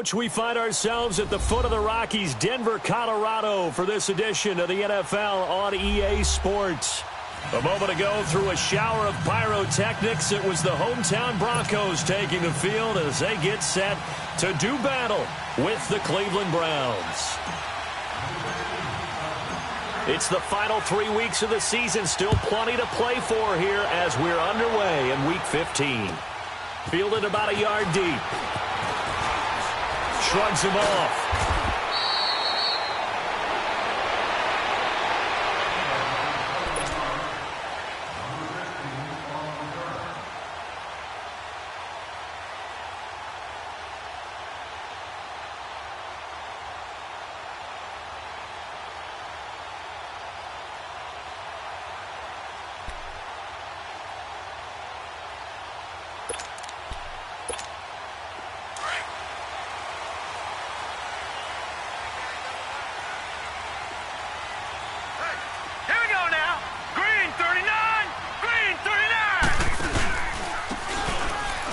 Coach. We find ourselves at the foot of the Rockies, Denver, Colorado, for this edition of the NFL on EA Sports. A moment ago, through a shower of pyrotechnics, it was the hometown Broncos taking the field as they get set to do battle with the Cleveland Browns. It's the final 3 weeks of the season. Still plenty to play for here as we're underway in Week 15. Fielded about a yard deep. Shrugs him off.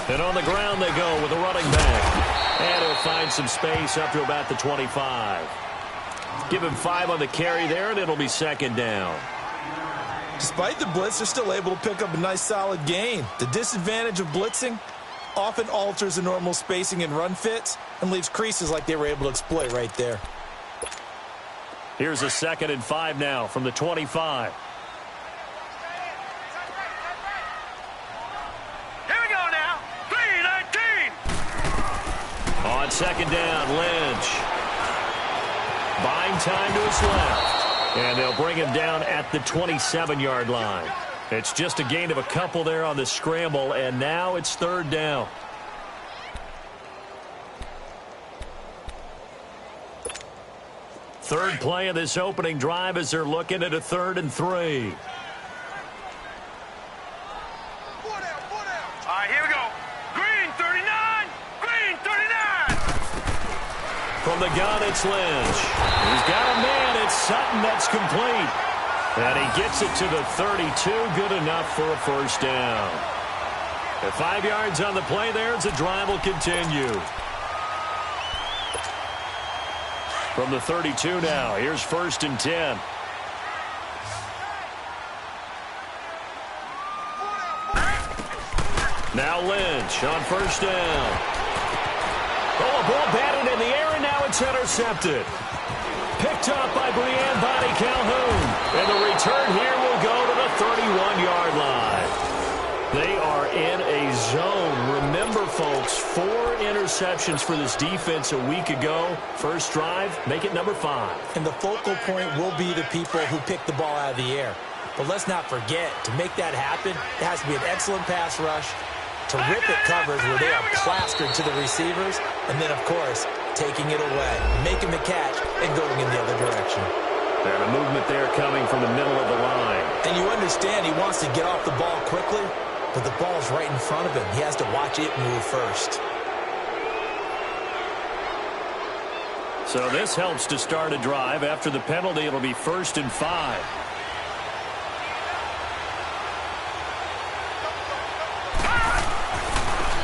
And on the ground they go with a running back. And he'll find some space up to about the 25. Give him 5 on the carry there, and it'll be second down. Despite the blitz, they're still able to pick up a nice solid gain. The disadvantage of blitzing often alters the normal spacing and run fits and leaves creases like they were able to exploit right there. Here's a 2nd and 5 now from the 25. On second down, Lynch. Buying time to his left. And they'll bring him down at the 27-yard line. It's just a gain of a couple there on the scramble, and now it's 3rd down. Third play of this opening drive as they're looking at a 3rd and 3. From the gun, it's Lynch. He's got a man. It's Sutton that's complete. And he gets it to the 32. Good enough for a 1st down. At 5 yards on the play there, as the drive will continue. From the 32 now, here's 1st and 10. Now Lynch on 1st down. Oh, a ball batted in the air, and now it's intercepted. Picked up by Brian Bonnie Calhoun. And the return here will go to the 31-yard line. They are in a zone. Remember, folks, 4 interceptions for this defense a week ago. First drive, make it number 5. And the focal point will be the people who pick the ball out of the air. But let's not forget, to make that happen, it has to be an excellent pass rush, terrific coverage where they are plastered to the receivers, and then, of course, taking it away, making the catch, and going in the other direction. And a movement there coming from the middle of the line. And you understand he wants to get off the ball quickly, but the ball's right in front of him. He has to watch it move first. So this helps to start a drive. After the penalty, it'll be 1st and 5.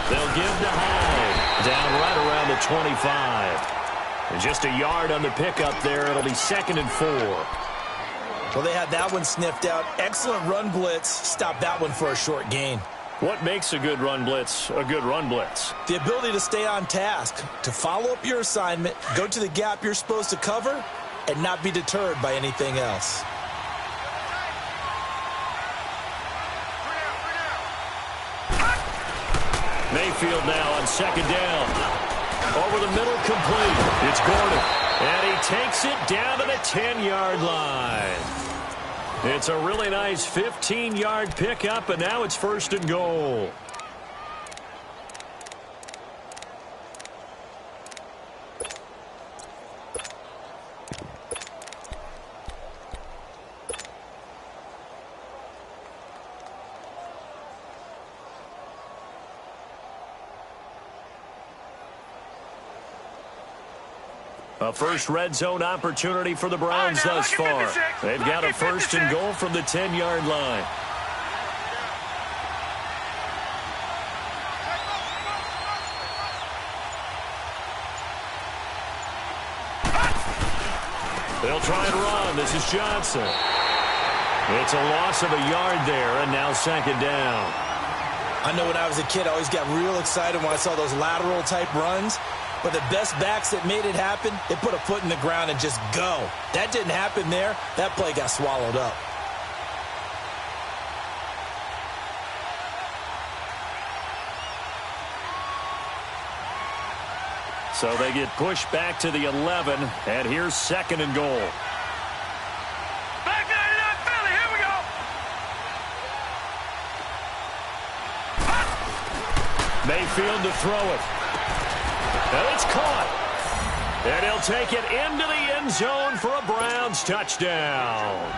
They'll give to Hyde. Down right around the 25. And just a yard on the pickup there. It'll be 2nd and 4. Well, they had that one sniffed out. Excellent run blitz. Stop that one for a short gain. What makes a good run blitz a good run blitz? The ability to stay on task, to follow up your assignment, go to the gap you're supposed to cover, and not be deterred by anything else. Mayfield now on 2nd down. Over the middle, complete. It's Gordon. And he takes it down to the 10-yard line. It's a really nice 15-yard pickup, and now it's 1st and goal. A first red zone opportunity for the Browns thus far. They've got a 1st and goal from the 10-yard line. They'll try and run. This is Johnson. It's a loss of a yard there, and now second down. I know when I was a kid, I always got real excited when I saw those lateral-type runs. But the best backs that made it happen, they put a foot in the ground and just go. That didn't happen there. That play got swallowed up. So they get pushed back to the 11, and here's second and goal. Back there, you Philly. Here we go. Mayfield to throw it. And it's caught. And he'll take it into the end zone for a Browns touchdown.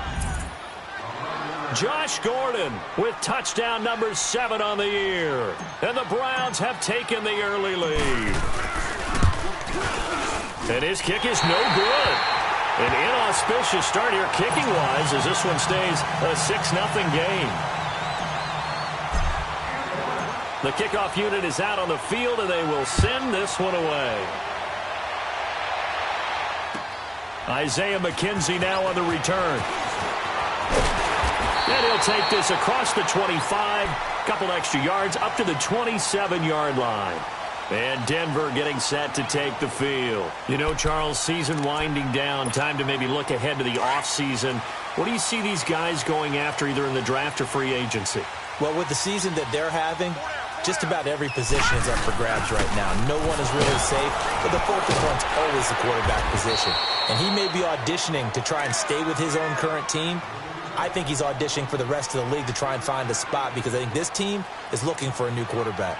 Josh Gordon with touchdown number 7 on the year. And the Browns have taken the early lead. And his kick is no good. An inauspicious start here kicking-wise as this one stays a 6-0 game. The kickoff unit is out on the field, and they will send this one away. Isaiah McKenzie now on the return. And he'll take this across the 25, couple extra yards, up to the 27-yard line. And Denver getting set to take the field. You know, Charles, season winding down, time to maybe look ahead to the offseason. What do you see these guys going after either in the draft or free agency? Well, with the season that they're having, just about every position is up for grabs right now. No one is really safe, but the focus one's always the quarterback position. And he may be auditioning to try and stay with his own current team. I think he's auditioning for the rest of the league to try and find a spot because I think this team is looking for a new quarterback.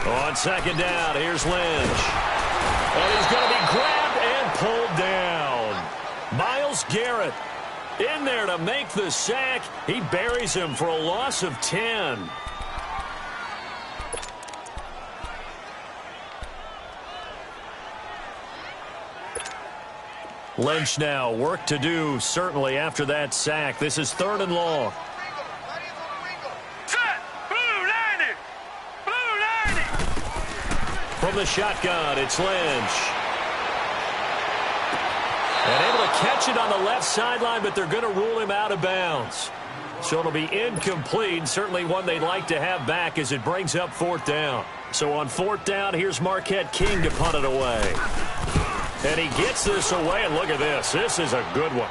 On second down, here's Lynch. And he's going to be grabbed and pulled down. Myles Garrett in there to make the sack. He buries him for a loss of 10. Lynch now, work to do, certainly after that sack. This is 3rd and long. From the shotgun, it's Lynch. And able to catch it on the left sideline, but they're going to rule him out of bounds. So it'll be incomplete, certainly one they'd like to have back as it brings up 4th down. So on 4th down, here's Marquette King to punt it away. And he gets this away, and look at this. This is a good one.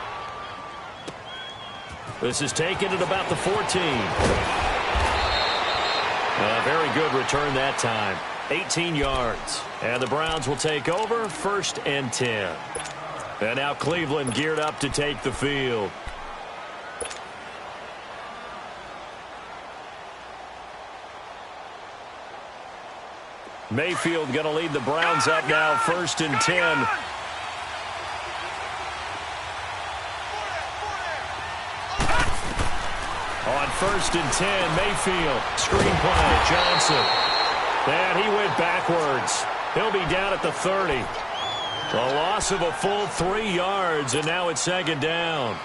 This is taken at about the 14. A very good return that time. 18 yards. And the Browns will take over 1st and 10. And now Cleveland geared up to take the field. Mayfield going to lead the Browns up now 1st and 10. On 1st and 10, Mayfield. Screen play, Johnson. And he went backwards. He'll be down at the 30. A loss of a full 3 yards, and now it's 2nd down.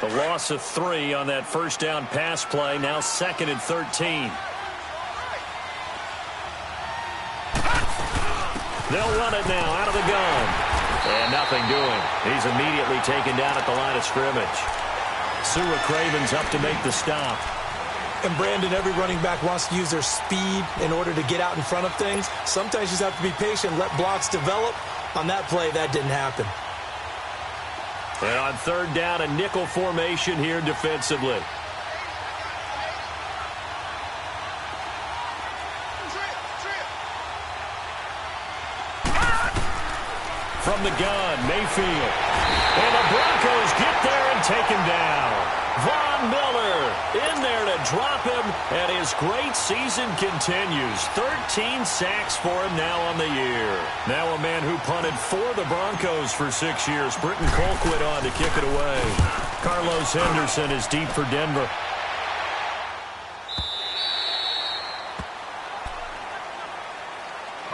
The loss of 3 on that 1st down pass play, now 2nd and 13. They'll run it now out of the gun. And nothing doing. He's immediately taken down at the line of scrimmage. Sua Craven's up to make the stop. And, Brandon, every running back wants to use their speed in order to get out in front of things. Sometimes you just have to be patient, let blocks develop. On that play, that didn't happen. And on 3rd down, a nickel formation here defensively. From the gun, Mayfield. And the Broncos get there and take him down. Von Miller in there to drop him, and his great season continues. 13 sacks for him now on the year. Now a man who punted for the Broncos for 6 years. Britton Colquitt on to kick it away. Carlos Henderson is deep for Denver.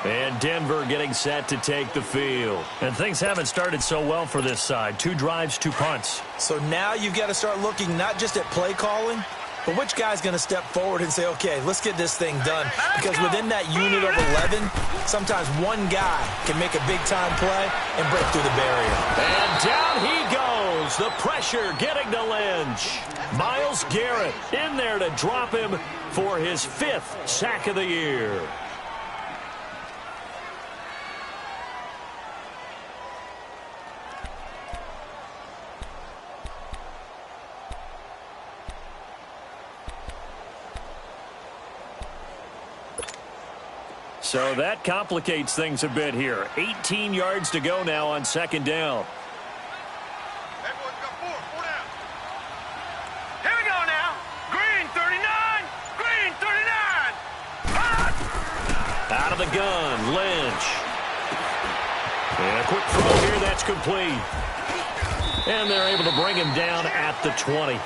And Denver getting set to take the field. And things haven't started so well for this side. 2 drives, 2 punts. So now you've got to start looking not just at play calling, but which guy's going to step forward and say, okay, let's get this thing done. Because within that unit of 11, sometimes one guy can make a big-time play and break through the barrier. And down he goes. The pressure getting to Lynch. Myles Garrett in there to drop him for his 5th sack of the year. So that complicates things a bit here. 18 yards to go now on 2nd down. Here we go now. Green 39. Green 39. Out of the gun, Lynch. And a quick throw here, that's complete. And they're able to bring him down at the 20.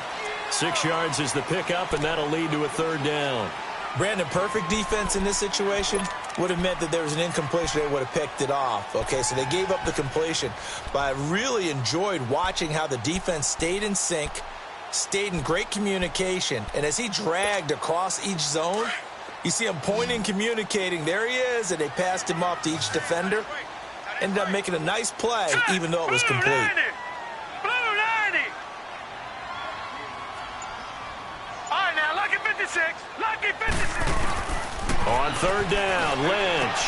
6 yards is the pickup, and that'll lead to a 3rd down. Brandon, perfect defense in this situation would have meant that there was an incompletion. They would have picked it off. Okay, so they gave up the completion. But I really enjoyed watching how the defense stayed in sync, stayed in great communication. And as he dragged across each zone, you see him pointing, communicating. There he is, and they passed him off to each defender. Ended up making a nice play, even though it was complete. Blue 90. All right, now, lucky 56. Lucky 56. On 3rd down, Lynch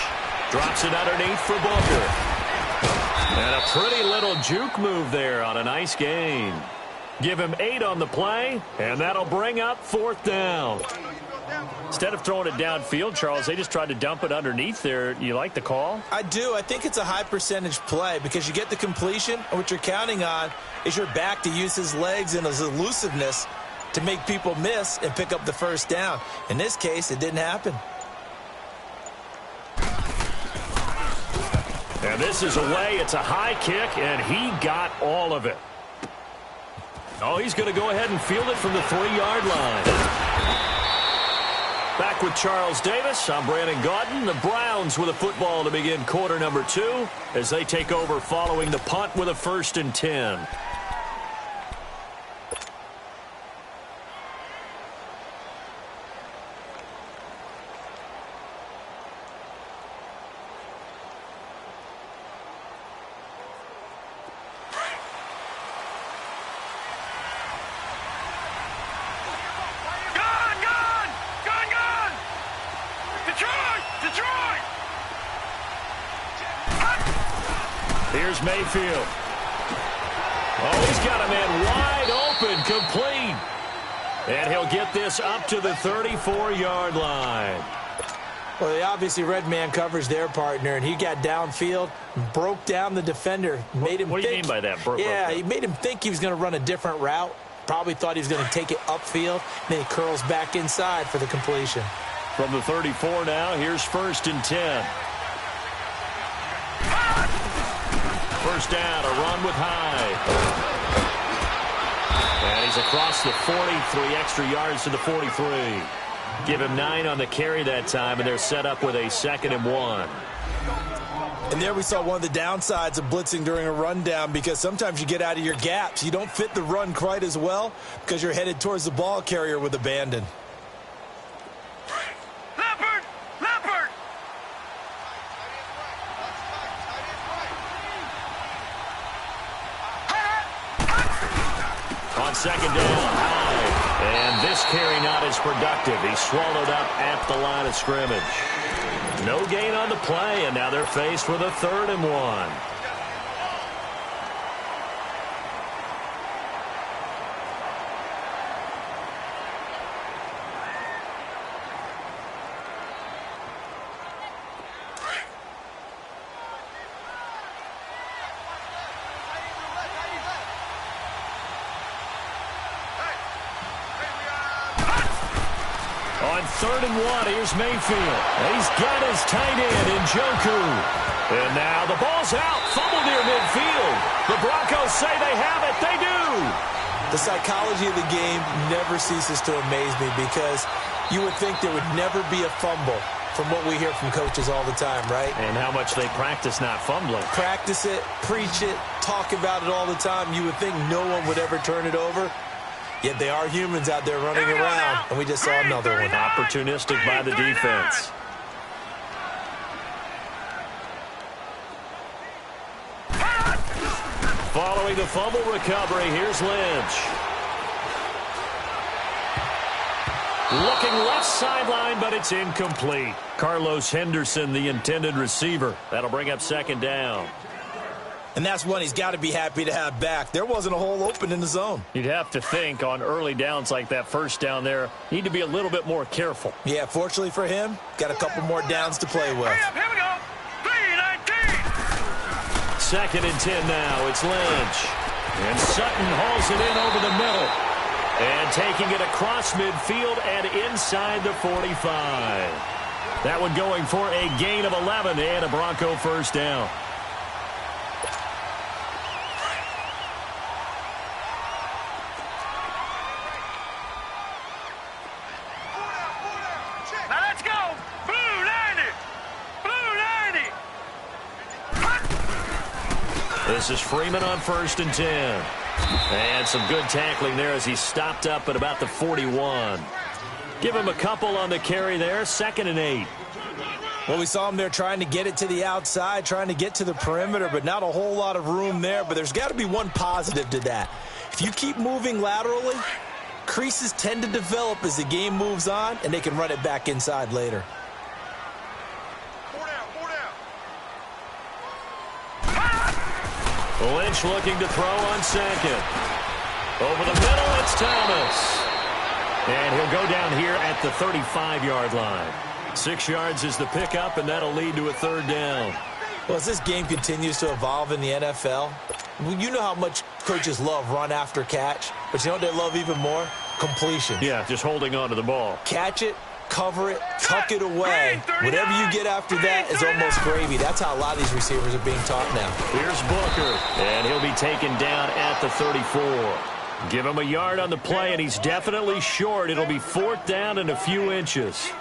drops it underneath for Booker. And a pretty little juke move there on a nice gain. Give him 8 on the play, and that'll bring up 4th down. Instead of throwing it downfield, Charles, they just tried to dump it underneath there. You like the call? I do. I think it's a high-percentage play because you get the completion, and what you're counting on is your back to use his legs and his elusiveness to make people miss and pick up the 1st down. In this case, it didn't happen. And this is away. It's a high kick, and he got all of it. Oh, he's going to go ahead and field it from the 3-yard line. Back with Charles Davis. I'm Brandon Gaudin. The Browns with a football to begin quarter number 2 as they take over following the punt with a 1st and 10. Here's Mayfield. Oh, he's got a man wide open, complete. And he'll get this up to the 34-yard line. Well, they obviously read man coverage their partner, and he got downfield, broke down the defender, made him What do you mean by that? He made him think he was going to run a different route. Probably thought he was going to take it upfield. Then he curls back inside for the completion. From the 34 now, here's 1st and 10. 1st down, a run with Hyde. And he's across the 40, 3 extra yards to the 43. Give him 9 on the carry that time, and they're set up with a 2nd and 1. And there we saw one of the downsides of blitzing during a rundown, because sometimes you get out of your gaps. You don't fit the run quite as well because you're headed towards the ball carrier with abandon. Leopard! On 2nd down, Hyde. And this carry not as productive. He's swallowed up at the line of scrimmage. No gain on the play, and now they're faced with a 3rd and 1. On 3rd and 1, here's Mayfield. He's got his tight end in Njoku. And now the ball's out. Fumble near midfield. The Broncos say they have it. They do. The psychology of the game never ceases to amaze me, because you would think there would never be a fumble from what we hear from coaches all the time, right? And how much they practice not fumbling. Practice it, preach it, talk about it all the time. You would think no one would ever turn it over. Yet they are humans out there running around, and we just saw another one. Opportunistic by the defense. Following the fumble recovery, here's Lynch. Looking left sideline, but it's incomplete. Carlos Henderson, the intended receiver. That'll bring up second down. And that's one he's got to be happy to have back. There wasn't a hole open in the zone. You'd have to think on early downs like that first down there, need to be a little bit more careful. Yeah, fortunately for him, got a couple more downs to play with. Here we go. 3-19. Second and 10 now. It's Lynch. And Sutton hauls it in over the middle. And taking it across midfield and inside the 45. That one going for a gain of 11 and a Bronco first down. Now let's go. Blue 90. Blue 90. This is Freeman on first and 10. And some good tackling there as he stopped up at about the 41. Give him a couple on the carry there. 2nd and 8. Well, we saw him there trying to get it to the outside, trying to get to the perimeter, but not a whole lot of room there. But there's got to be one positive to that. If you keep moving laterally, creases tend to develop as the game moves on, and they can run it back inside later. Lynch looking to throw on second. Over the middle, it's Thomas. And he'll go down here at the 35-yard line. 6 yards is the pickup, and that'll lead to a third down. Well, as this game continues to evolve in the NFL, you know how much coaches love run after catch, but you know what they love even more? Completion. Yeah, just holding on to the ball. Catch it, cover it, tuck it away. Whatever you get after that is almost gravy. That's how a lot of these receivers are being taught now. Here's Booker, and he'll be taken down at the 34. Give him a yard on the play, and he's definitely short. It'll be 4th down and a few inches.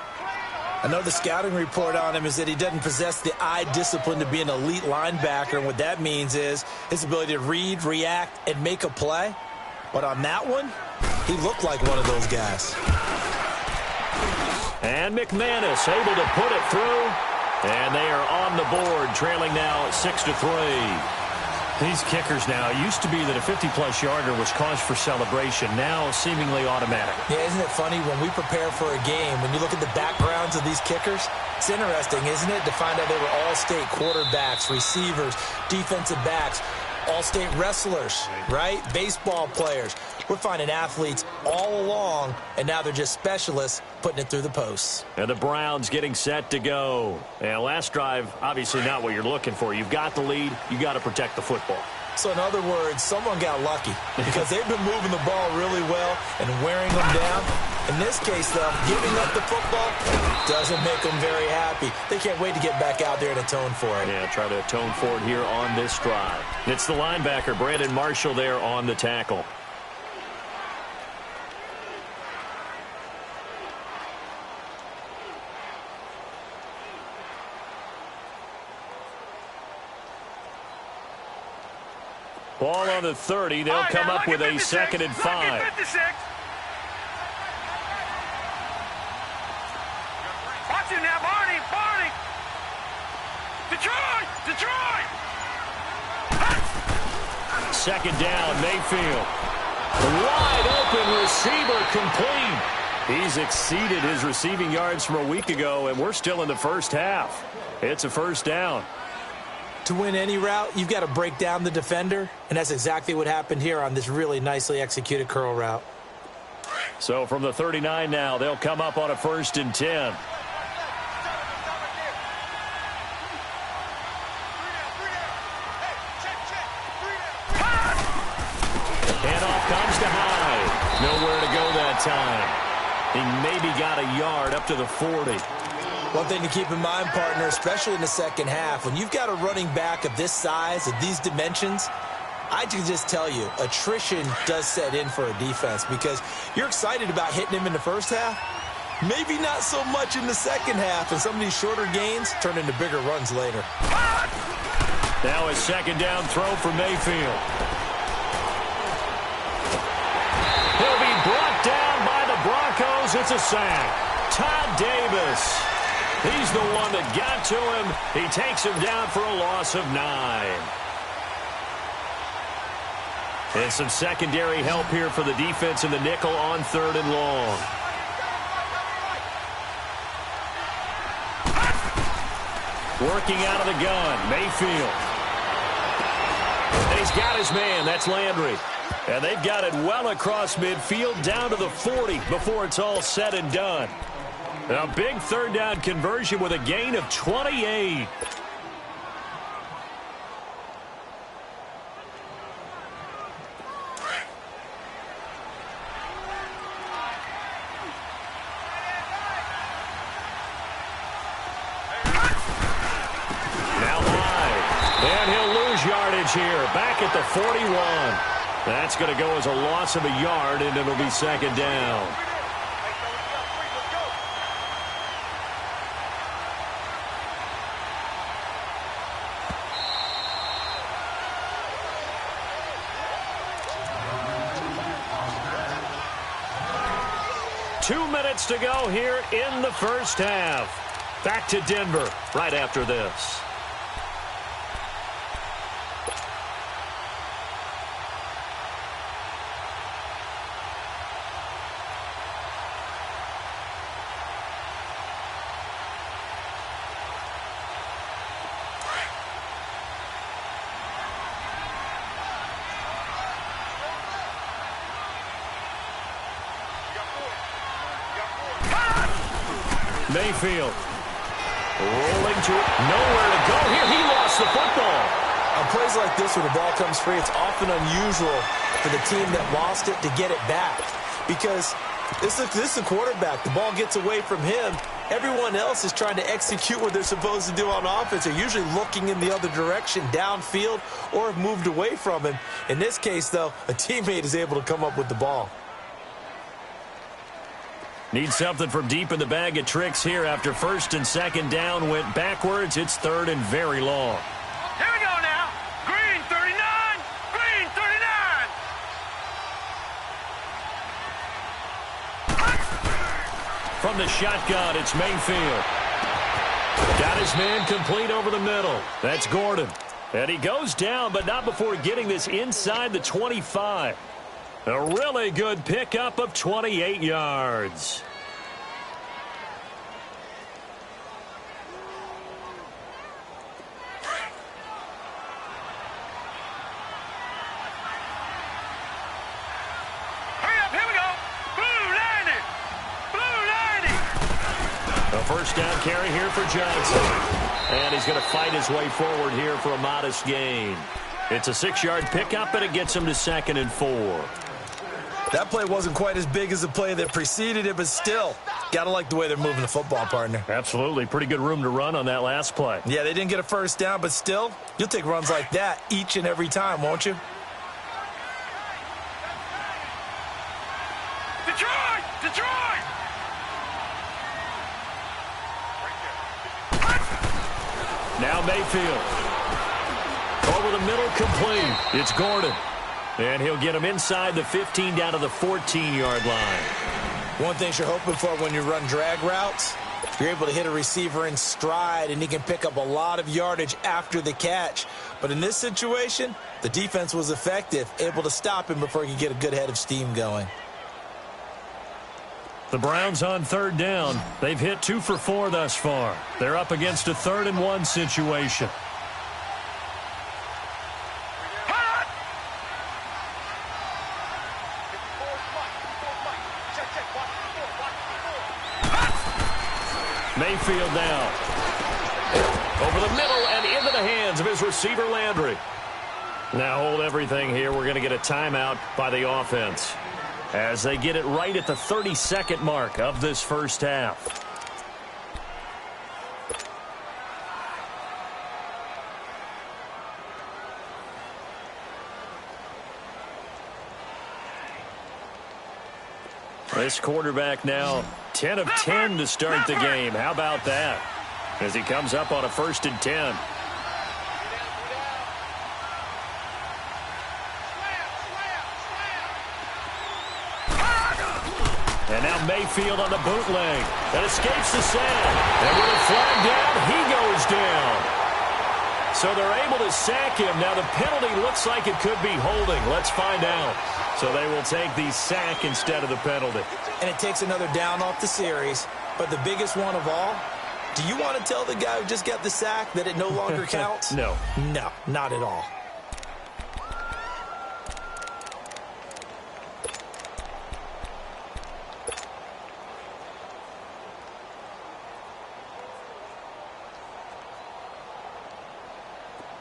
I know the scouting report on him is that he doesn't possess the eye discipline to be an elite linebacker, and what that means is his ability to read, react, and make a play. But on that one, he looked like one of those guys. And McManus able to put it through. And they are on the board, trailing now 6-3. These kickers now, it used to be that a 50-plus yarder was cause for celebration. Now seemingly automatic. Yeah, isn't it funny when we prepare for a game, when you look at the backgrounds of these kickers, it's interesting, isn't it, to find out they were all-state quarterbacks, receivers, defensive backs, all-state wrestlers, right? Baseball players. We're finding athletes all along, and now they're just specialists putting it through the posts. And the Browns getting set to go. And last drive, obviously not what you're looking for. You've got the lead. You got to protect the football. So in other words, someone got lucky because they've been moving the ball really well and wearing them down. In this case, though, giving up the football doesn't make them very happy. They can't wait to get back out there and atone for it. Yeah, try to atone for it here on this drive. It's the linebacker, Brandon Marshall, there on the tackle. Ball on the 30. They'll come up with a 2nd and 5. Watch him now, Barney. Detroit. 2nd down, Mayfield. Wide open receiver complete. He's exceeded his receiving yards from a week ago, and we're still in the first half. It's a first down. To win any route, you've got to break down the defender, and that's exactly what happened here on this really nicely executed curl route. So from the 39 now, they'll come up on a 1st and 10. Handoff comes to Hyde. Nowhere to go that time. He maybe got a yard up to the 40. One thing to keep in mind, partner, especially in the second half, when you've got a running back of this size, of these dimensions, I can just tell you, attrition does set in for a defense because you're excited about hitting him in the first half, Maybe not so much in the second half, and some of these shorter gains turn into bigger runs later. Now a second down throw for Mayfield. He'll be brought down by the Broncos. It's a sack. Todd Davis. He's the one that got to him. He takes him down for a loss of 9. And some secondary help here for the defense in the nickel on 3rd and long. Working out of the gun, Mayfield. And he's got his man. That's Landry. And they've got it well across midfield down to the 40 before it's all said and done. A big 3rd down conversion with a gain of 28. Now high. And he'll lose yardage here. Back at the 41. That's going to go as a loss of a yard, and it'll be 2nd down. Two minutes to go here in the first half. Back to Denver right after this. Mayfield rolling to it. Nowhere to go here. He lost the football. On plays like this where the ball comes free, it's often unusual for the team that lost it to get it back. Because this is a quarterback. The ball gets away from him. Everyone else is trying to execute what they're supposed to do on offense. They're usually looking in the other direction, downfield, or have moved away from him. In this case, though, a teammate is able to come up with the ball. Need something from deep in the bag of tricks here after 1st and 2nd down went backwards. It's 3rd and very long. Here we go now. Green 39. Green 39. From the shotgun, it's Mayfield. Got his man complete over the middle. That's Gordon. And he goes down, but not before getting this inside the 25. A really good pickup of 28 yards. Hurry up, here we go. Blue 90. Blue 90. A first down carry here for Johnson. And he's going to fight his way forward here for a modest gain. It's a 6-yard pickup, and it gets him to 2nd and 4. That play wasn't quite as big as the play that preceded it, but still, got to like the way they're moving the football, partner. Absolutely. Pretty good room to run on that last play. Yeah, they didn't get a first down, but still, you'll take runs like that each and every time, won't you? Detroit! Detroit! Now Mayfield. Over the middle, complete. It's Gordon. And he'll get him inside the 15 down to the 14-yard line. One thing you're hoping for when you run drag routes, you're able to hit a receiver in stride, and he can pick up a lot of yardage after the catch. But in this situation, the defense was effective, able to stop him before he could get a good head of steam going. The Browns on 3rd down. They've hit 2 for 4 thus far. They're up against a 3rd and 1 situation. Mayfield now. Over the middle and into the hands of his receiver, Landry. Now hold everything here. We're going to get a timeout by the offense as they get it right at the 32nd mark of this first half. This quarterback now 10 of 10 to start the game. How about that? As he comes up on a 1st and 10. And now Mayfield on the bootleg. That escapes the sack. And with a flag down, he goes down. So they're able to sack him. Now the penalty looks like it could be holding. Let's find out. So they will take the sack instead of the penalty. And it takes another down off the series. But the biggest one of all, do you want to tell the guy who just got the sack that it no longer counts? No. No, not at all.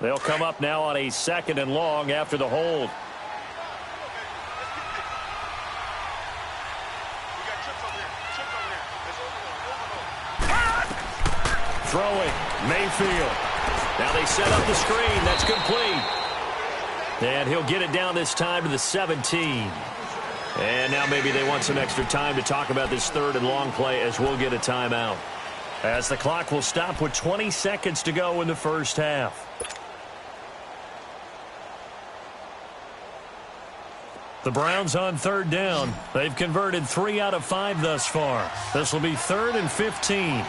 They'll come up now on a 2nd and long after the hold. Throwing, Mayfield. Now they set up the screen. That's complete. And he'll get it down this time to the 17. And now maybe they want some extra time to talk about this 3rd and long play as we'll get a timeout. As the clock will stop with 20 seconds to go in the first half. The Browns on 3rd down. They've converted 3 out of 5 thus far. This will be 3rd and 15.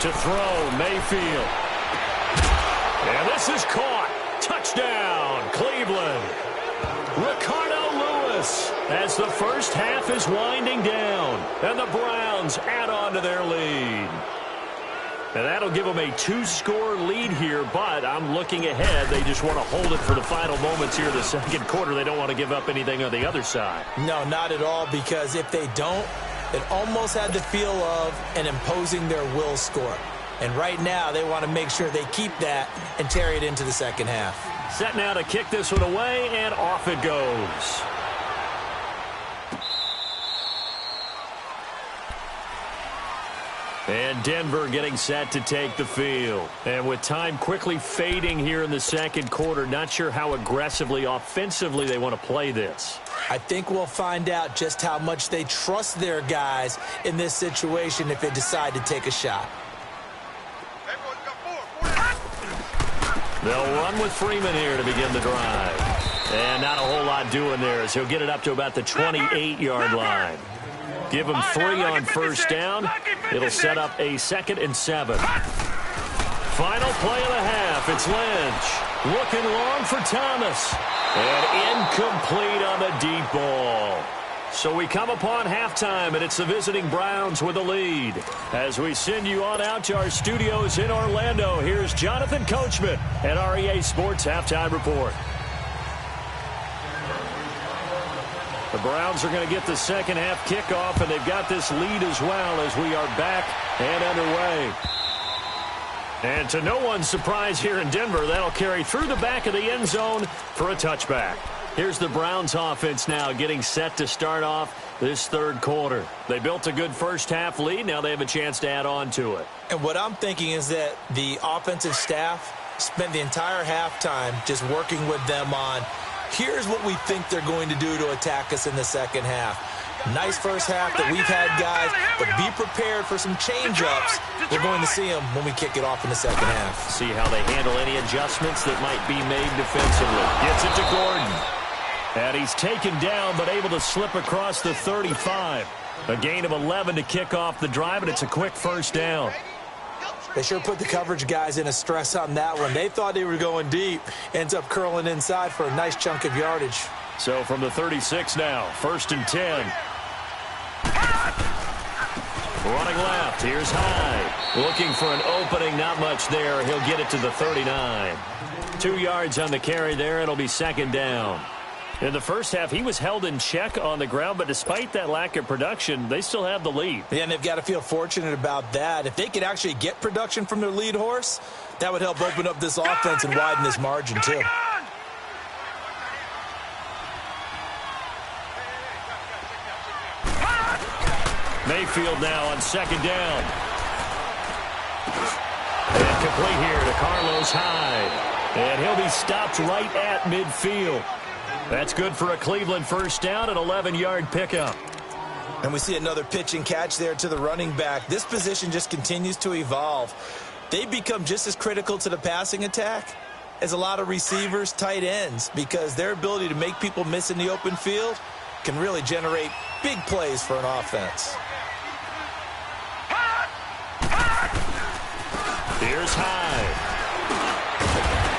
To throw, Mayfield. And this is caught. Touchdown, Cleveland. Ricardo Lewis as the first half is winding down. And the Browns add on to their lead. And that'll give them a 2-score lead here, but I'm looking ahead. They just want to hold it for the final moments here in the 2nd quarter. They don't want to give up anything on the other side. No, not at all, because if they don't, it almost had the feel of an imposing their will score. And right now, they want to make sure they keep that and carry it into the 2nd half. Set now to kick this one away, and off it goes. And Denver getting set to take the field. And with time quickly fading here in the 2nd quarter, not sure how aggressively, offensively they want to play this. I think we'll find out just how much they trust their guys in this situation if they decide to take a shot. They'll run with Freeman here to begin the drive. And not a whole lot doing there as he'll get it up to about the 28-yard line. Give him 3 on 1st down. It'll set up a 2nd and 7. Final play of the half. It's Lynch. Looking long for Thomas. And incomplete on the deep ball. So we come upon halftime, and it's the visiting Browns with the lead. As we send you on out to our studios in Orlando, here's Jonathan Coachman at REA Sports Halftime Report. The Browns are going to get the 2nd half kickoff, and they've got this lead as well as we are back and underway. And to no one's surprise here in Denver, that'll carry through the back of the end zone for a touchback. Here's the Browns offense now getting set to start off this 3rd quarter. They built a good first half lead. Now they have a chance to add on to it. And what I'm thinking is that the offensive staff spent the entire halftime just working with them on, here's what we think they're going to do to attack us in the 2nd half. Nice first half that we've had, guys, but be prepared for some change-ups. We're going to see them when we kick it off in the 2nd half. See how they handle any adjustments that might be made defensively. Gets it to Gordon. And he's taken down but able to slip across the 35. A gain of 11 to kick off the drive, and it's a quick first down. They sure put the coverage guys in a stress on that one. They thought they were going deep. Ends up curling inside for a nice chunk of yardage. So from the 36 now, 1st and 10. Running left, here's Hyde. Looking for an opening, not much there. He'll get it to the 39. 2 yards on the carry there. It'll be 2nd down. In the first half, he was held in check on the ground, but despite that lack of production, they still have the lead. Yeah, and they've got to feel fortunate about that. If they could actually get production from their lead horse, that would help open up this offense and widen this margin, too. Mayfield now on 2nd down. Incomplete here to Carlos Hyde. And he'll be stopped right at midfield. That's good for a Cleveland first down, an 11-yard pickup. And we see another pitch and catch there to the running back. This position just continues to evolve. They become just as critical to the passing attack as a lot of receivers, tight ends, because their ability to make people miss in the open field can really generate big plays for an offense. Here's Hyde.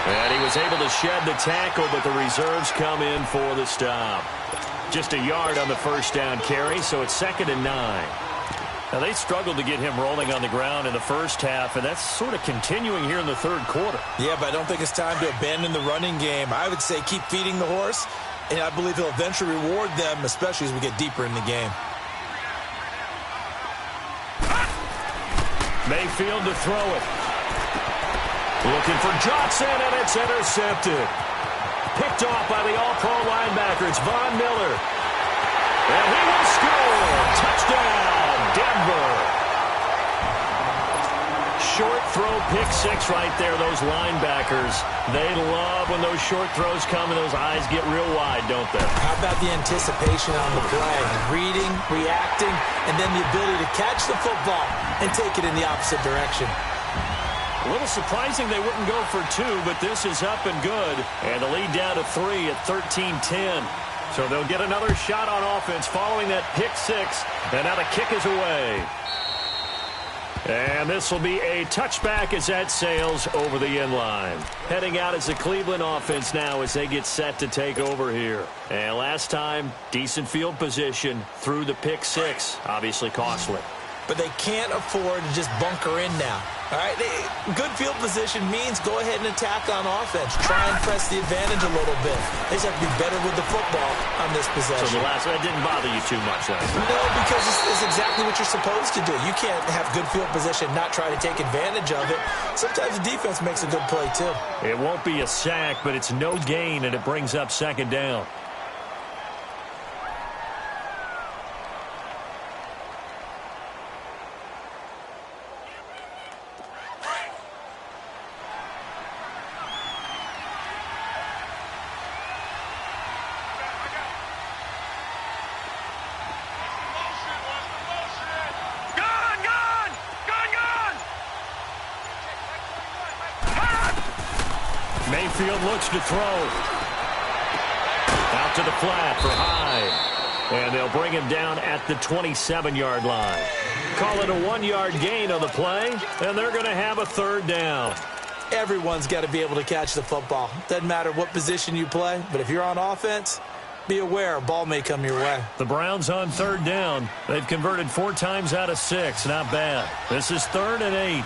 And he was able to shed the tackle, but the reserves come in for the stop. Just a yard on the first down carry, so it's 2nd and 9. Now, they struggled to get him rolling on the ground in the first half, and that's sort of continuing here in the third quarter. Yeah, but I don't think it's time to abandon the running game. I would say keep feeding the horse, and I believe he'll eventually reward them, especially as we get deeper in the game. Mayfield to throw it. Looking for Johnson, and it's intercepted. Picked off by the all-pro linebacker. It's Von Miller. And he will score. Touchdown, Denver. Short throw, pick six right there, those linebackers. They love when those short throws come and those eyes get real wide, don't they? How about the anticipation on the play? Reading, reacting, and then the ability to catch the football and take it in the opposite direction. A little surprising they wouldn't go for two, but this is up and good. And the lead down to 3 at 13-10. So they'll get another shot on offense following that pick six. And now the kick is away. And this will be a touchback as that sails over the end line. Heading out as the Cleveland offense now as they get set to take over here. And last time, decent field position through the pick six. Obviously costly. But they can't afford to just bunker in now. All right, good field position means go ahead and attack on offense. Try and press the advantage a little bit. They just have to be better with the football on this possession. So the last one didn't bother you too much, then? No, because it's exactly what you're supposed to do. You can't have good field position, not try to take advantage of it. Sometimes the defense makes a good play, too. It won't be a sack, but it's no gain, and it brings up 2nd down. Mayfield looks to throw. Out to the flat for Hyde. And they'll bring him down at the 27-yard line. Call it a 1-yard gain on the play, and they're going to have a 3rd down. Everyone's got to be able to catch the football. Doesn't matter what position you play, but if you're on offense, be aware a ball may come your way. The Browns on 3rd down. They've converted 4 times out of 6. Not bad. This is 3rd and 8.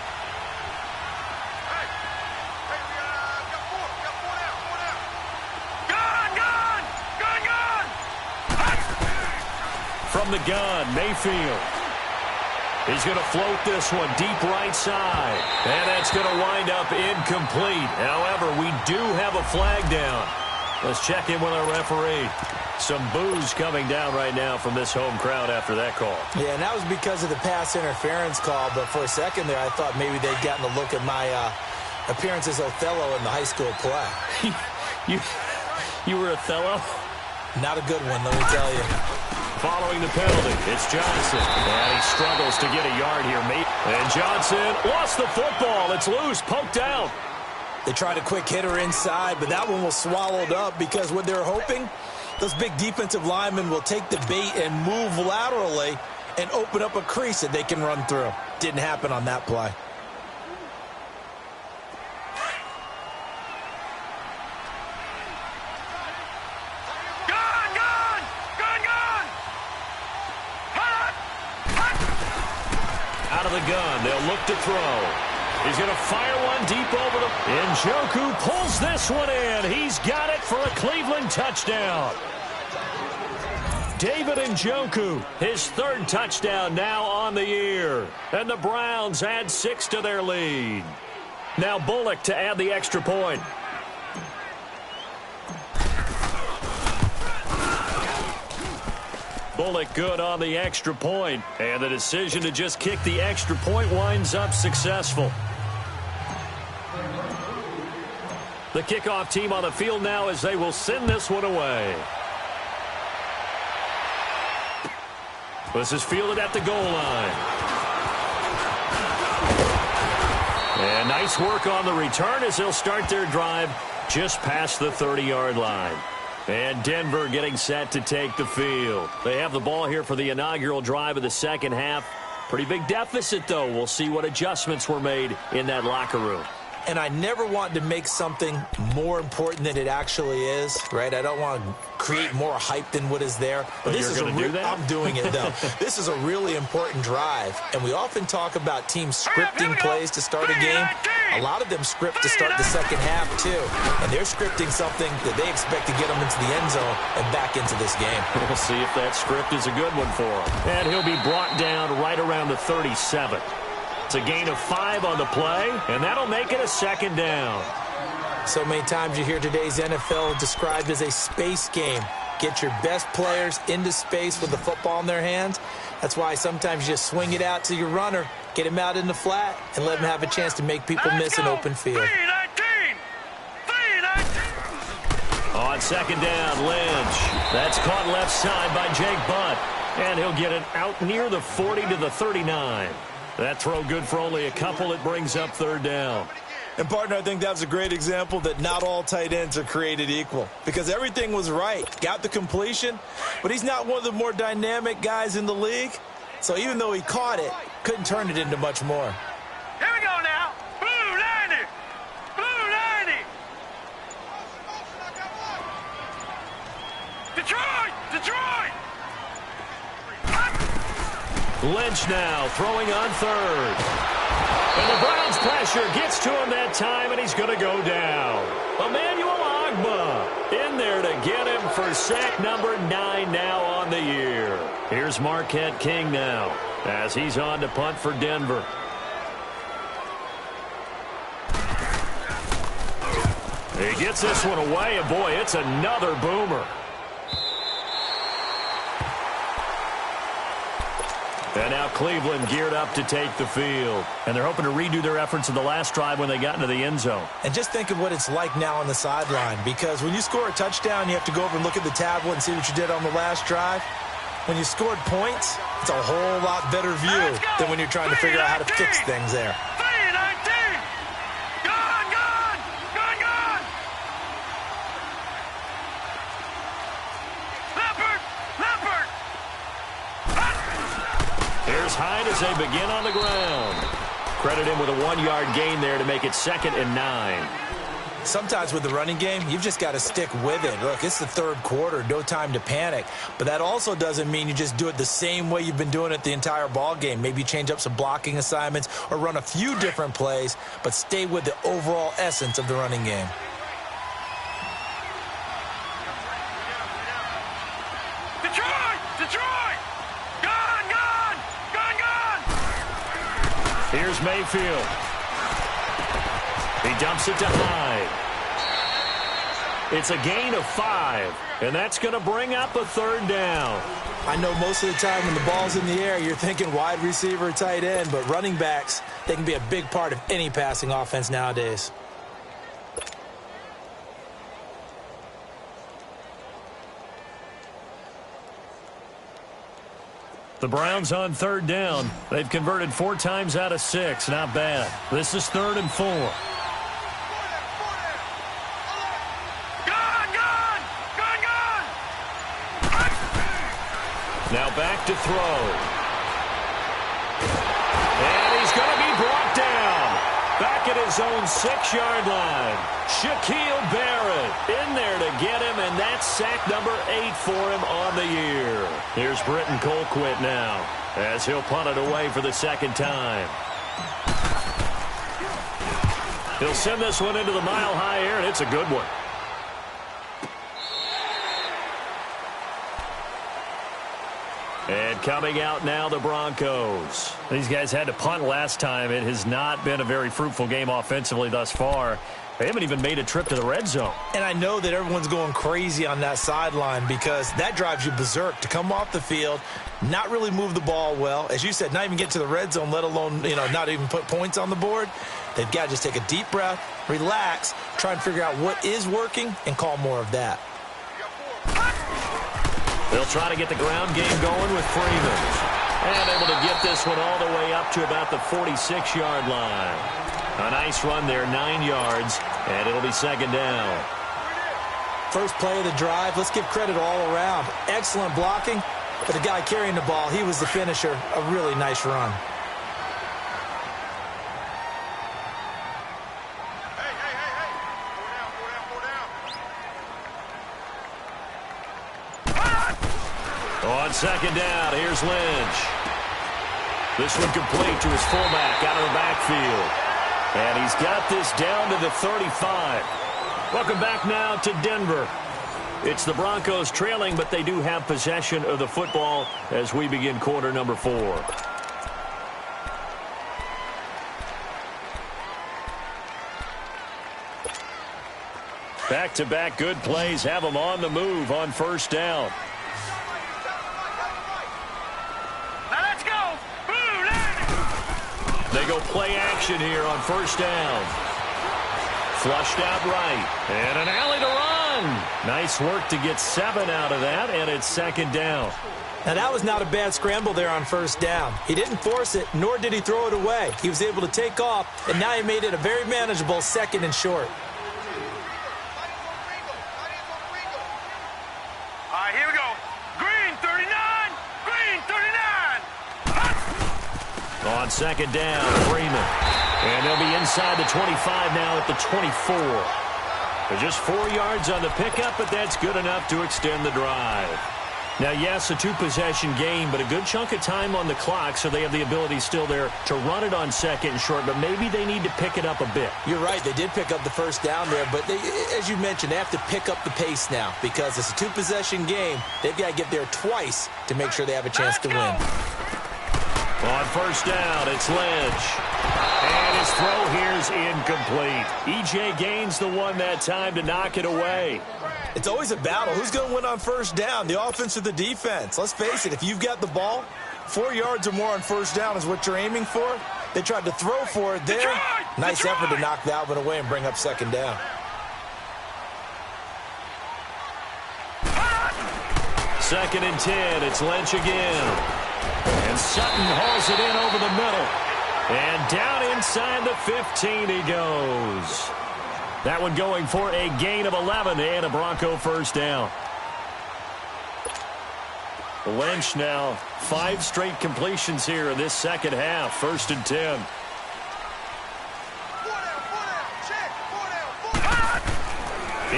From the gun, Mayfield. He's going to float this one deep right side. And that's going to wind up incomplete. However, we do have a flag down. Let's check in with our referee. Some boos coming down right now from this home crowd after that call. Yeah, and that was because of the pass interference call. But for a second there, I thought maybe they'd gotten a look at my appearance as Othello in the high school play. You were Othello? Not a good one, let me tell you. Following the penalty, it's Johnson. And he struggles to get a yard here, mate. And Johnson lost the football. It's loose, poked out. They tried a quick hitter inside, but that one was swallowed up because what they're hoping, those big defensive linemen will take the bait and move laterally and open up a crease that they can run through. Didn't happen on that play. Out of the gun, they'll look to throw. He's going to fire one deep over the... Njoku pulls this one in. He's got it for a Cleveland touchdown. David Njoku, his 3rd touchdown now on the year. And the Browns add 6 to their lead. Now Bullock to add the extra point. Bullock good on the extra point, and the decision to just kick the extra point winds up successful. The kickoff team on the field now as they will send this one away. This is fielded at the goal line. And nice work on the return as they'll start their drive just past the 30-yard line. And Denver getting set to take the field. They have the ball here for the inaugural drive of the second half. Pretty big deficit, though. We'll see what adjustments were made in that locker room. And I never want to make something more important than it actually is, right? I don't want to create more hype than what is there. But this you're going to do that? I'm doing it, though. This is a really important drive. And we often talk about teams scripting plays to start a game. A lot of them script to start the second half, too. And they're scripting something that they expect to get them into the end zone and back into this game. We'll see if that script is a good one for him. And he'll be brought down right around the 37. It's a gain of 5 on the play, and that'll make it a second down. So many times you hear today's NFL described as a space game. Get your best players into space with the football in their hands. That's why sometimes you just swing it out to your runner, get him out in the flat, and let him have a chance to make people miss an open field. 3-19. On second down, Lynch. That's caught left side by Jake Butt. And he'll get it out near the 40 to the 39. That throw good for only a couple. It brings up third down. And, partner, I think that's a great example that not all tight ends are created equal. Because everything was right. Got the completion, but he's not one of the more dynamic guys in the league. So even though he caught it, couldn't turn it into much more. Here we go now. Blue 90. Blue 90. Detroit. Detroit. Lynch now throwing on third. And the Browns pressure gets to him that time, and he's going to go down. Emmanuel Ogbah in there to get him for sack number 9 now on the year. Here's Marquette King now as he's on to punt for Denver. He gets this one away, and boy, it's another boomer. And now Cleveland geared up to take the field. And they're hoping to redo their efforts in the last drive when they got into the end zone. And just think of what it's like now on the sideline. Because when you score a touchdown, you have to go over and look at the tablet and see what you did on the last drive. When you scored points, it's a whole lot better view than when you're trying to figure out how to fix things there. 3-19. Gone. Leopard. Here's Hyde as they begin on the ground. Credit him with a 1-yard gain there to make it 2nd and 9. Sometimes with the running game, you've just got to stick with it. Look, it's the third quarter, no time to panic. But that also doesn't mean you just do it the same way you've been doing it the entire ball game. Maybe you change up some blocking assignments or run a few different plays, but stay with the overall essence of the running game. Detroit. Gone. Here's Mayfield. He dumps it to Hyde. It's a gain of 5, and that's going to bring up a third down. I know most of the time when the ball's in the air, you're thinking wide receiver, tight end, but running backs, they can be a big part of any passing offense nowadays. The Browns on third down. They've converted 4 times out of 6. Not bad. This is 3rd and 4. Now back to throw. And he's going to be brought down. Back at his own 6-yard line. Shaquille Barrett in there to get him, and that's sack number 8 for him on the year. Here's Britton Colquitt now as he'll punt it away for the 2nd time. He'll send this one into the mile-high air, and it's a good one. And coming out now, the Broncos. These guys had to punt last time. It has not been a very fruitful game offensively thus far. They haven't even made a trip to the red zone. And I know that everyone's going crazy on that sideline because that drives you berserk to come off the field, not really move the ball well. As you said, not even get to the red zone, let alone, not even put points on the board. They've got to just take a deep breath, relax, try and figure out what is working, and call more of that. They'll try to get the ground game going with Freeman. And able to get this one all the way up to about the 46-yard line. A nice run there, 9 yards, and it'll be second down. First play of the drive, let's give credit all around. Excellent blocking, but the guy carrying the ball, he was the finisher. A really nice run. On second down, here's Lynch. This one complete to his fullback out of the backfield. And he's got this down to the 35. Welcome back now to Denver. It's the Broncos trailing, but they do have possession of the football as we begin quarter number 4. Back-to-back good plays have them on the move on first down. They go play action here on first down. Flushed out right. And an alley to run. Nice work to get 7 out of that, and it's second down. Now, that was not a bad scramble there on first down. He didn't force it, nor did he throw it away. He was able to take off, and now he made it a very manageable second and short. All right, here we go. Green 39. Green 39. On second down, Freeman. And they'll be inside the 25 now at the 24. They're just 4 yards on the pickup, but that's good enough to extend the drive. Now, yes, a 2-possession game, but a good chunk of time on the clock, so they have the ability still there to run it on second and short, but maybe they need to pick it up a bit. You're right. They did pick up the first down there, but they, as you mentioned, they have to pick up the pace now because it's a 2-possession game. They've got to get there twice to make sure they have a chance to win. On first down, it's Lynch. And his throw here's incomplete. E.J. Gaines the one that time to knock it away. It's always a battle. Who's going to win on first down, the offense or the defense? Let's face it, if you've got the ball, 4 yards or more on first down is what you're aiming for. They tried to throw for it there. Nice effort to knock that one away and bring up second down. Second and 10, it's Lynch again. And Sutton hauls it in over the middle. And down inside the 15 he goes. That one going for a gain of 11 and a Bronco first down. Lynch now 5 straight completions here in this second half. First and 10.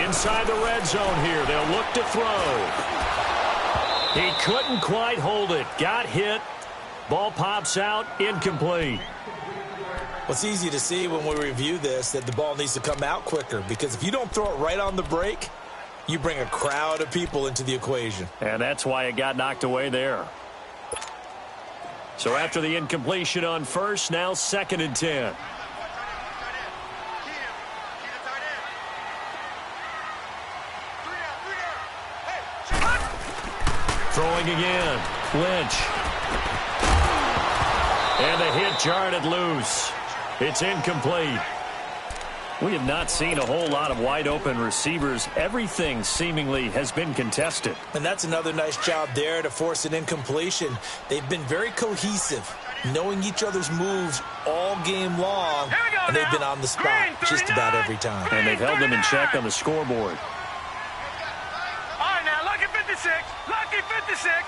Inside the red zone here. They'll look to throw. He couldn't quite hold it. Got hit. Ball pops out. Incomplete. Well, it's easy to see when we review this that the ball needs to come out quicker because if you don't throw it right on the break, you bring a crowd of people into the equation. And that's why it got knocked away there. So after the incompletion on first, now second and 10. Throwing again. Lynch. And the hit jarred it loose. It's incomplete. We have not seen a whole lot of wide-open receivers. Everything seemingly has been contested. And that's another nice job there to force an incompletion. They've been very cohesive, knowing each other's moves all game long, and they've been on the spot just about every time. And they've held them in check on the scoreboard. All right, now, lucky 56. Lucky 56.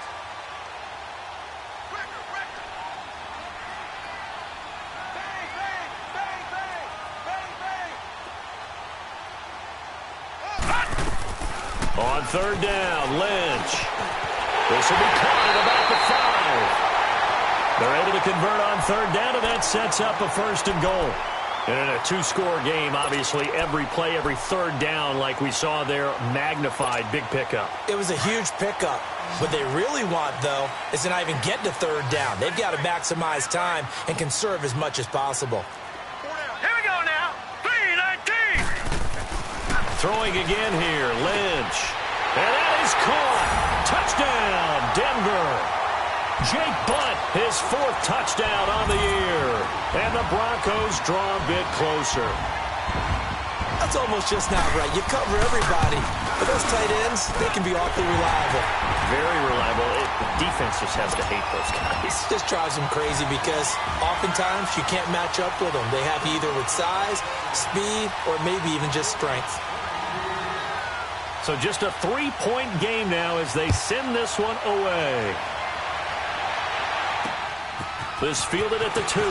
On third down, Lynch. This will be caught at about the 5. They're able to convert on third down, and that sets up a first and goal. And in a 2-score game, obviously, every play, every third down, like we saw there, magnified, big pickup. It was a huge pickup. What they really want, though, is to not even get to third down. They've got to maximize time and conserve as much as possible. Here we go now. 3:19. Throwing again here, Lynch. And that is caught. Touchdown, Denver. Jake Butt, his 4th touchdown on the year. And the Broncos draw a bit closer. That's almost just not right. You cover everybody. But those tight ends, they can be awfully reliable. Very reliable. The defense just has to hate those guys. This drives them crazy because oftentimes you can't match up with them. They have you either with size, speed, or maybe even just strength. So just a 3-point game now as they send this one away. This fielded at the 2.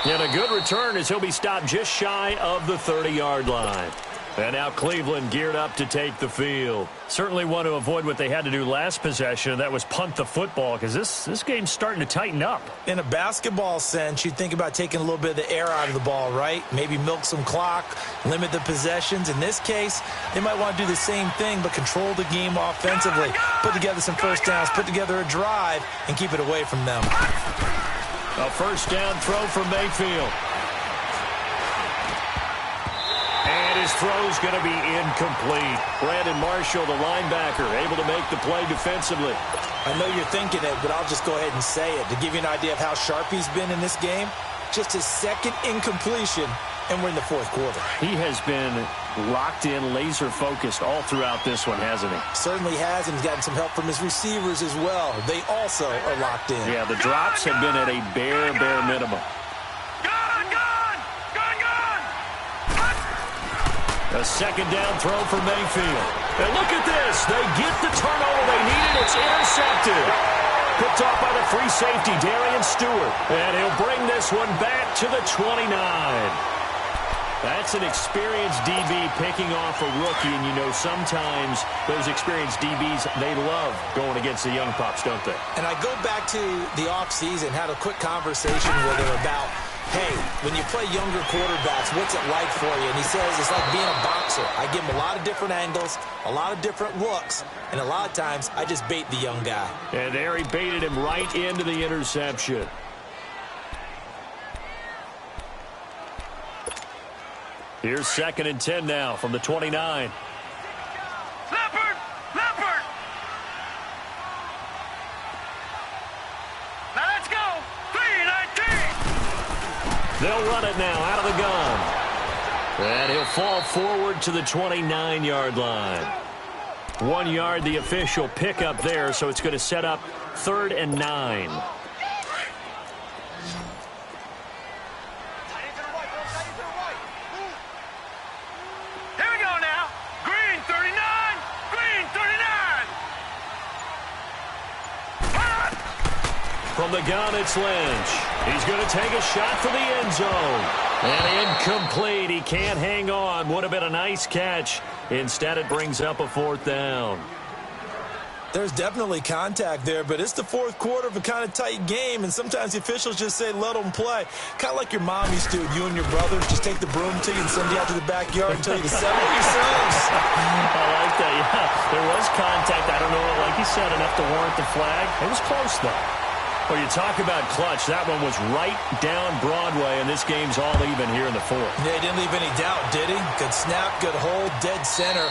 And a good return as he'll be stopped just shy of the 30-yard line. And now Cleveland geared up to take the field. Certainly want to avoid what they had to do last possession, and that was punt the football, because this game's starting to tighten up. In a basketball sense, you think about taking a little bit of the air out of the ball, right? Maybe milk some clock, limit the possessions. In this case, they might want to do the same thing, but control the game offensively. Put together some first downs, put together a drive, and keep it away from them. A first down throw from Mayfield. And his throw's going to be incomplete. Brandon Marshall, the linebacker, able to make the play defensively. I know you're thinking it, but I'll just go ahead and say it. To give you an idea of how sharp he's been in this game, just his 2nd incompletion, and we're in the 4th quarter. He has been locked in, laser-focused all throughout this one, hasn't he? Certainly has, and he's gotten some help from his receivers as well. They also are locked in. Yeah, the drops have been at a bare minimum. A 2nd down throw for Mayfield. And look at this. They get the turnover they needed. It's intercepted. Picked off by the free safety, Darian Stewart. And he'll bring this one back to the 29. That's an experienced DB picking off a rookie, and you know sometimes those experienced DBs, they love going against the young pups, don't they? And I go back to the offseason, had a quick conversation with him about, hey, when you play younger quarterbacks, what's it like for you? And he says it's like being a boxer. I give him a lot of different angles, a lot of different looks, and a lot of times I just bait the young guy. And there he baited him right into the interception. Here's 2nd and 10 now from the 29. Leopard! Now let's go! 3-19! They'll run it now out of the gun. And he'll fall forward to the 29-yard line. 1 yard, the official pickup there, so it's going to set up 3rd and 9. From the gun, it's Lynch. He's going to take a shot for the end zone. And incomplete. He can't hang on. Would have been a nice catch. Instead, it brings up a 4th down. There's definitely contact there, but it's the 4th quarter of a kind of tight game, and sometimes the officials just say, let them play. Kind of like your mom used to, you and your brothers just take the broom to you and send you out to the backyard and tell you to settle yourselves. I like that, yeah. There was contact. I don't know, like you said, enough to warrant the flag. It was close, though. Well, you talk about clutch. That one was right down Broadway, and this game's all even here in the 4th. Yeah, he didn't leave any doubt, did he? Good snap, good hold, dead center.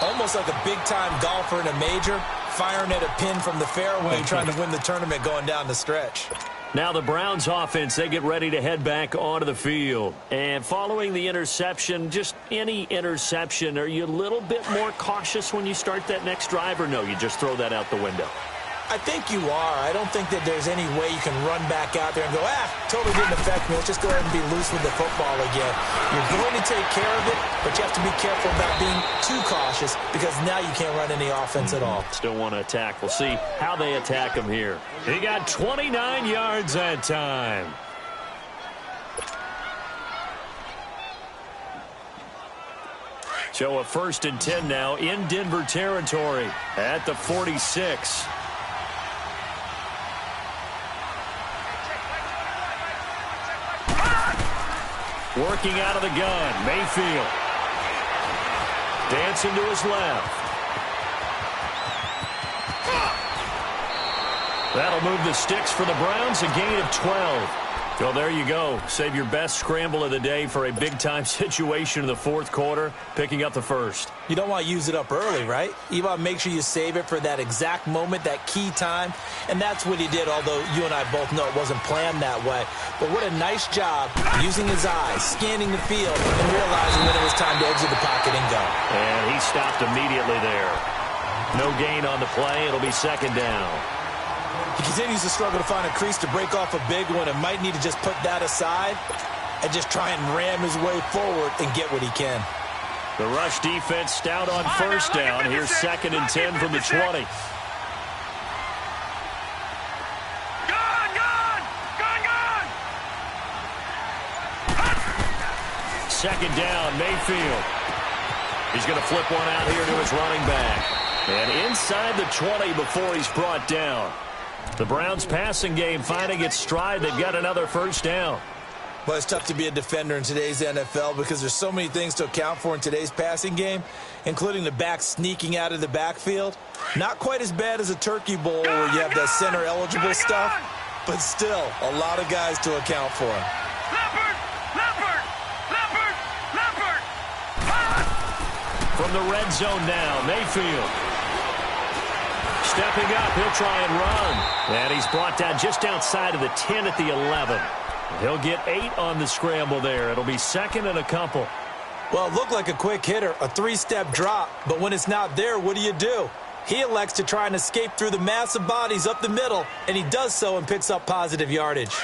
Almost like a big-time golfer in a major, firing at a pin from the fairway, trying to win the tournament going down the stretch. Now the Browns offense, they get ready to head back onto the field. And following the interception, just any interception, are you a little bit more cautious when you start that next drive, or no, you just throw that out the window? I think you are. I don't think that there's any way you can run back out there and go, totally didn't affect me. Let's just go ahead and be loose with the football again. You're going to take care of it, but you have to be careful about being too cautious because now you can't run any offense at all. Still want to attack. We'll see how they attack him here. He got 29 yards that time. So a 1st and 10 now in Denver territory at the 46. Working out of the gun, Mayfield. Dancing to his left. That'll move the sticks for the Browns, a gain of 12. Well, there you go. Save your best scramble of the day for a big-time situation in the fourth quarter, picking up the first. You don't want to use it up early, right? You want to make sure you save it for that exact moment, that key time. And that's what he did, although you and I both know it wasn't planned that way. But what a nice job using his eyes, scanning the field, and realizing when it was time to exit the pocket and go. And he stopped immediately there. No gain on the play. It'll be second down. He continues to struggle to find a crease to break off a big one and might need to just put that aside and just try and ram his way forward and get what he can. The rush defense stout on first down. Here's second and 10 from the 20. Second down, Mayfield. He's going to flip one out here to his running back. And inside the 20 before he's brought down. The Browns' passing game finding its stride. They've got another first down. Well, it's tough to be a defender in today's NFL because there's so many things to account for in today's passing game, including the back sneaking out of the backfield. Not quite as bad as a turkey bowl where you have that center-eligible stuff, but still a lot of guys to account for. From the red zone now, Mayfield. Stepping up, he'll try and run. And he's brought down just outside of the 10 at the 11. He'll get 8 on the scramble there. It'll be second and a couple. Well, it looked like a quick hitter, a 3-step drop, but when it's not there, what do? He elects to try and escape through the mass of bodies up the middle, and he does so and picks up positive yardage.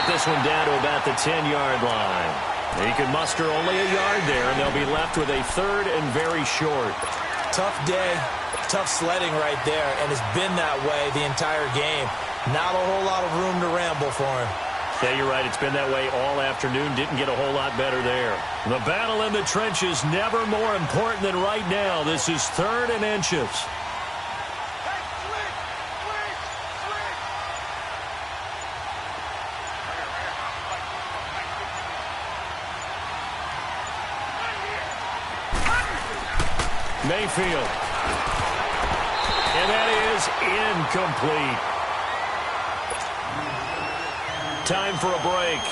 This one down to about the 10-yard line. He can muster only a yard there, and they'll be left with a third and very short. Tough day, tough sledding right there, and it's been that way the entire game. Not a whole lot of room to ramble for him. Yeah, you're right. It's been that way all afternoon. Didn't get a whole lot better there. The battle in the trenches never more important than right now. This is third and inches. Mayfield. And that is incomplete. Time for a break.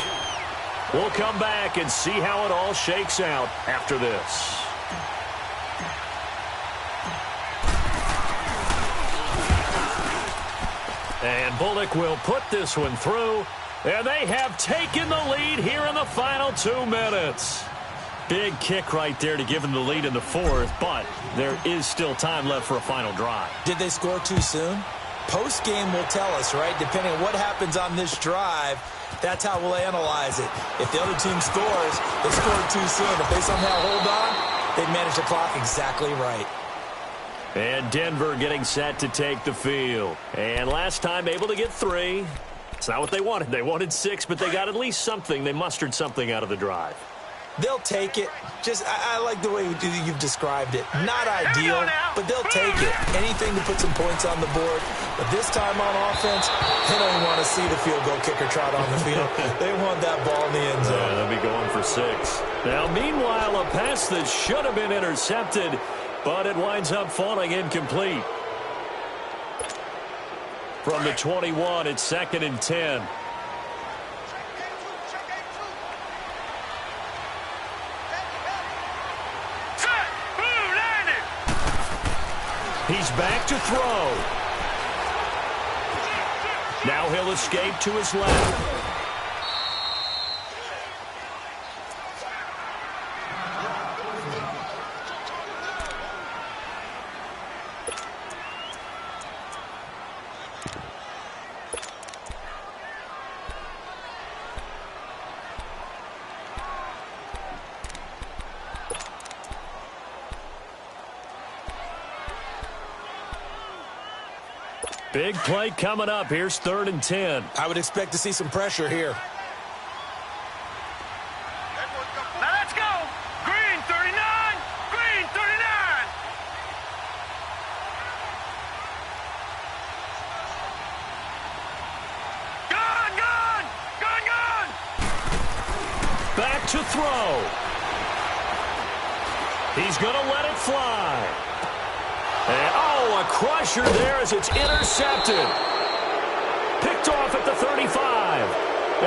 We'll come back and see how it all shakes out after this. And Bullock will put this one through. And they have taken the lead here in the final 2 minutes. Big kick right there to give them the lead in the fourth, but there is still time left for a final drive. Did they score too soon? Post-game will tell us, right? Depending on what happens on this drive, that's how we'll analyze it. If the other team scores, they scored too soon. If they somehow hold on, they manage the clock exactly right. And Denver getting set to take the field. And last time able to get 3. It's not what they wanted. They wanted 6, but they got at least something. They mustered something out of the drive. They'll take it. I like the way you've described it. Not ideal, but they'll take it. Anything to put some points on the board. But this time on offense, they don't want to see the field goal kicker trot on the field. They want that ball in the end zone. Yeah, they'll be going for 6. Now, meanwhile, a pass that should have been intercepted, but it winds up falling incomplete. From the 21, it's second and 10. He's back to throw. Now he'll escape to his left. Big play coming up. Here's third and 10. I would expect to see some pressure here. Now let's go. Green 39. Green 39. Gun, gun. Gun, gun. Back to throw. He's going to let it fly. And, oh, a crusher there as it's intercepted. Picked off at the 35.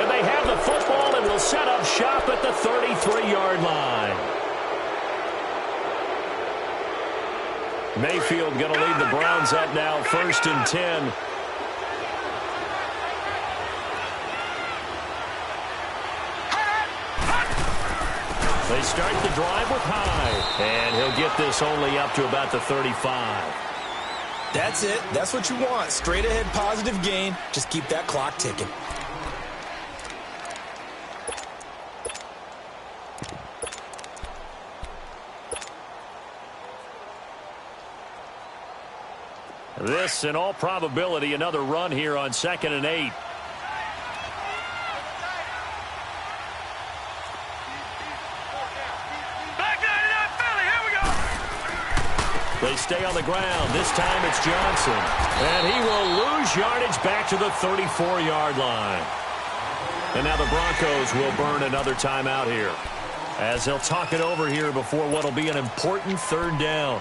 And they have the football and will set up shop at the 33-yard line. Mayfield going to lead the Browns up now, 1st and 10. They start the drive with Hyde, and he'll get this only up to about the 35. That's it. That's what you want. Straight ahead positive gain. Just keep that clock ticking. This, in all probability, another run here on 2nd and 8. They stay on the ground. This time it's Johnson. And he will lose yardage back to the 34-yard line. And now the Broncos will burn another timeout here, as they'll talk it over here before what will be an important 3rd down.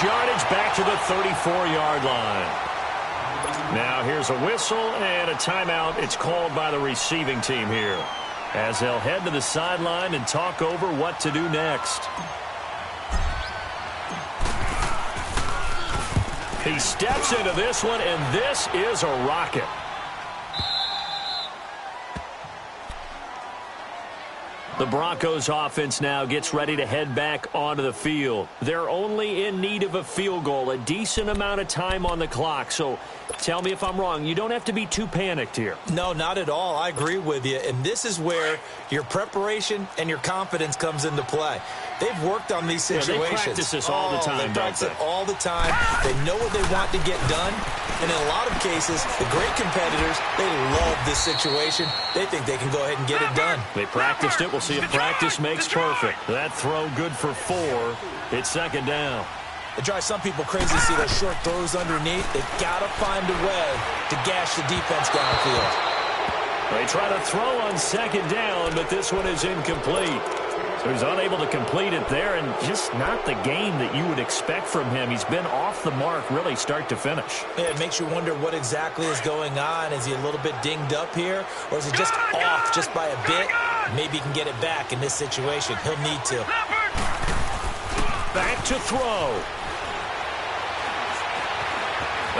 Yardage back to the 34-yard line. Now here's a whistle and a timeout. It's called by the receiving team here, as they'll head to the sideline and talk over what to do next. He steps into this one, and this is a rocket. The Broncos offense now gets ready to head back onto the field. They're only in need of a field goal, a decent amount of time on the clock. So tell me if I'm wrong. You don't have to be too panicked here. No, not at all. I agree with you. And this is where your preparation and your confidence comes into play. They've worked on these situations. They practice this all the time, They practice don't it all the time. They know what they want to get done. And in a lot of cases, the great competitors, they love this situation. They think they can go ahead and get it done. They practiced it. We'll see if practice makes perfect. That throw good for 4. It's 2nd down. It drives some people crazy to see those short throws underneath. They've got to find a way to gash the defense downfield. They try to throw on 2nd down, but this one is incomplete. So he's unable to complete it there, and just not the game that you would expect from him. He's been off the mark really start to finish. Yeah, it makes you wonder what exactly is going on. Is he a little bit dinged up here, or is it just off just by a bit? Maybe he can get it back in this situation. He'll need to. Back to throw.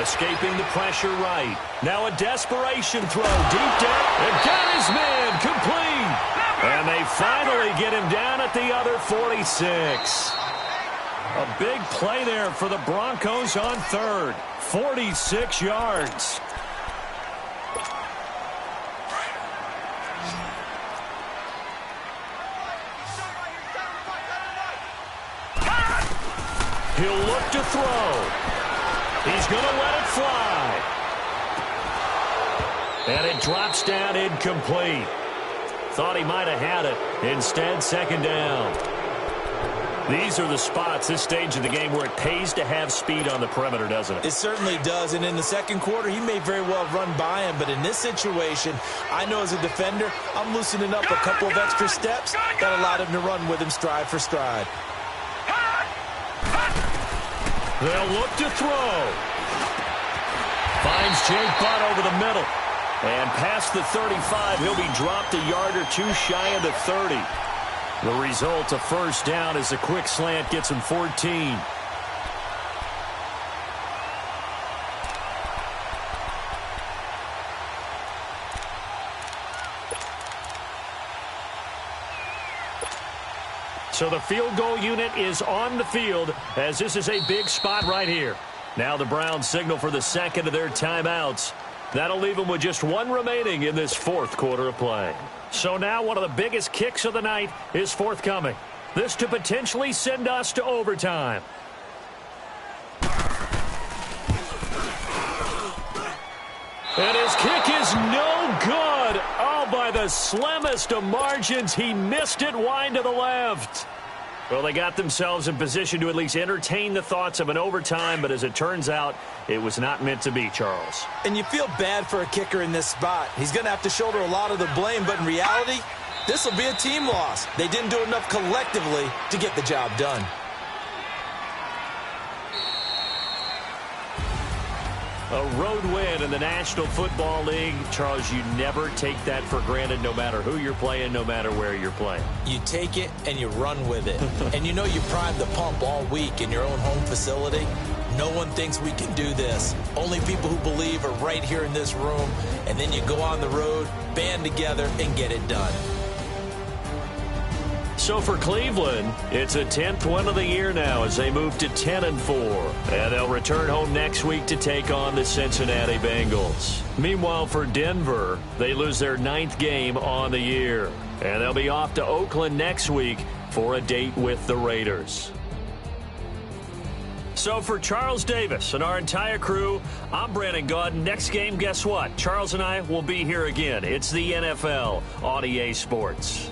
Escaping the pressure right. Now a desperation throw deep down. And got his man complete. And they finally get him down at the other 46. A big play there for the Broncos on 3rd. 46 yards. He'll look to throw. He's going to let it fly. And it drops down incomplete. Thought he might have had it. Instead, 2nd down. These are the spots, this stage of the game, where it pays to have speed on the perimeter, doesn't it? It certainly does. And in the 2nd quarter, he may very well run by him. But in this situation, I know as a defender, I'm loosening up a couple of extra steps that allowed him to run with him stride for stride. They'll look to throw. Finds Jake Butt over the middle. And past the 35, he'll be dropped a yard or two shy of the 30. The result, a 1st down, as a quick slant gets him 14. So the field goal unit is on the field as this is a big spot right here. Now the Browns signal for the second of their timeouts. That'll leave them with just one remaining in this fourth quarter of play. So now one of the biggest kicks of the night is forthcoming. This to potentially send us to overtime. And his kick is no good. Oh, by the slimmest of margins, he missed it wide to the left. Well, they got themselves in position to at least entertain the thoughts of an overtime, but as it turns out, it was not meant to be, Charles. And you feel bad for a kicker in this spot. He's going to have to shoulder a lot of the blame, but in reality, this will be a team loss. They didn't do enough collectively to get the job done. A road win in the National Football League. Charles, you never take that for granted no matter who you're playing, no matter where you're playing. You take it and you run with it. And you know you primed the pump all week in your own home facility. No one thinks we can do this. Only people who believe are right here in this room. And then you go on the road, band together, and get it done. So for Cleveland, it's a 10th win of the year now as they move to 10-4. And they'll return home next week to take on the Cincinnati Bengals. Meanwhile, for Denver, they lose their 9th game on the year. And they'll be off to Oakland next week for a date with the Raiders. So for Charles Davis and our entire crew, I'm Brandon Gaudin. Next game, guess what? Charles and I will be here again. It's the NFL on EA Sports.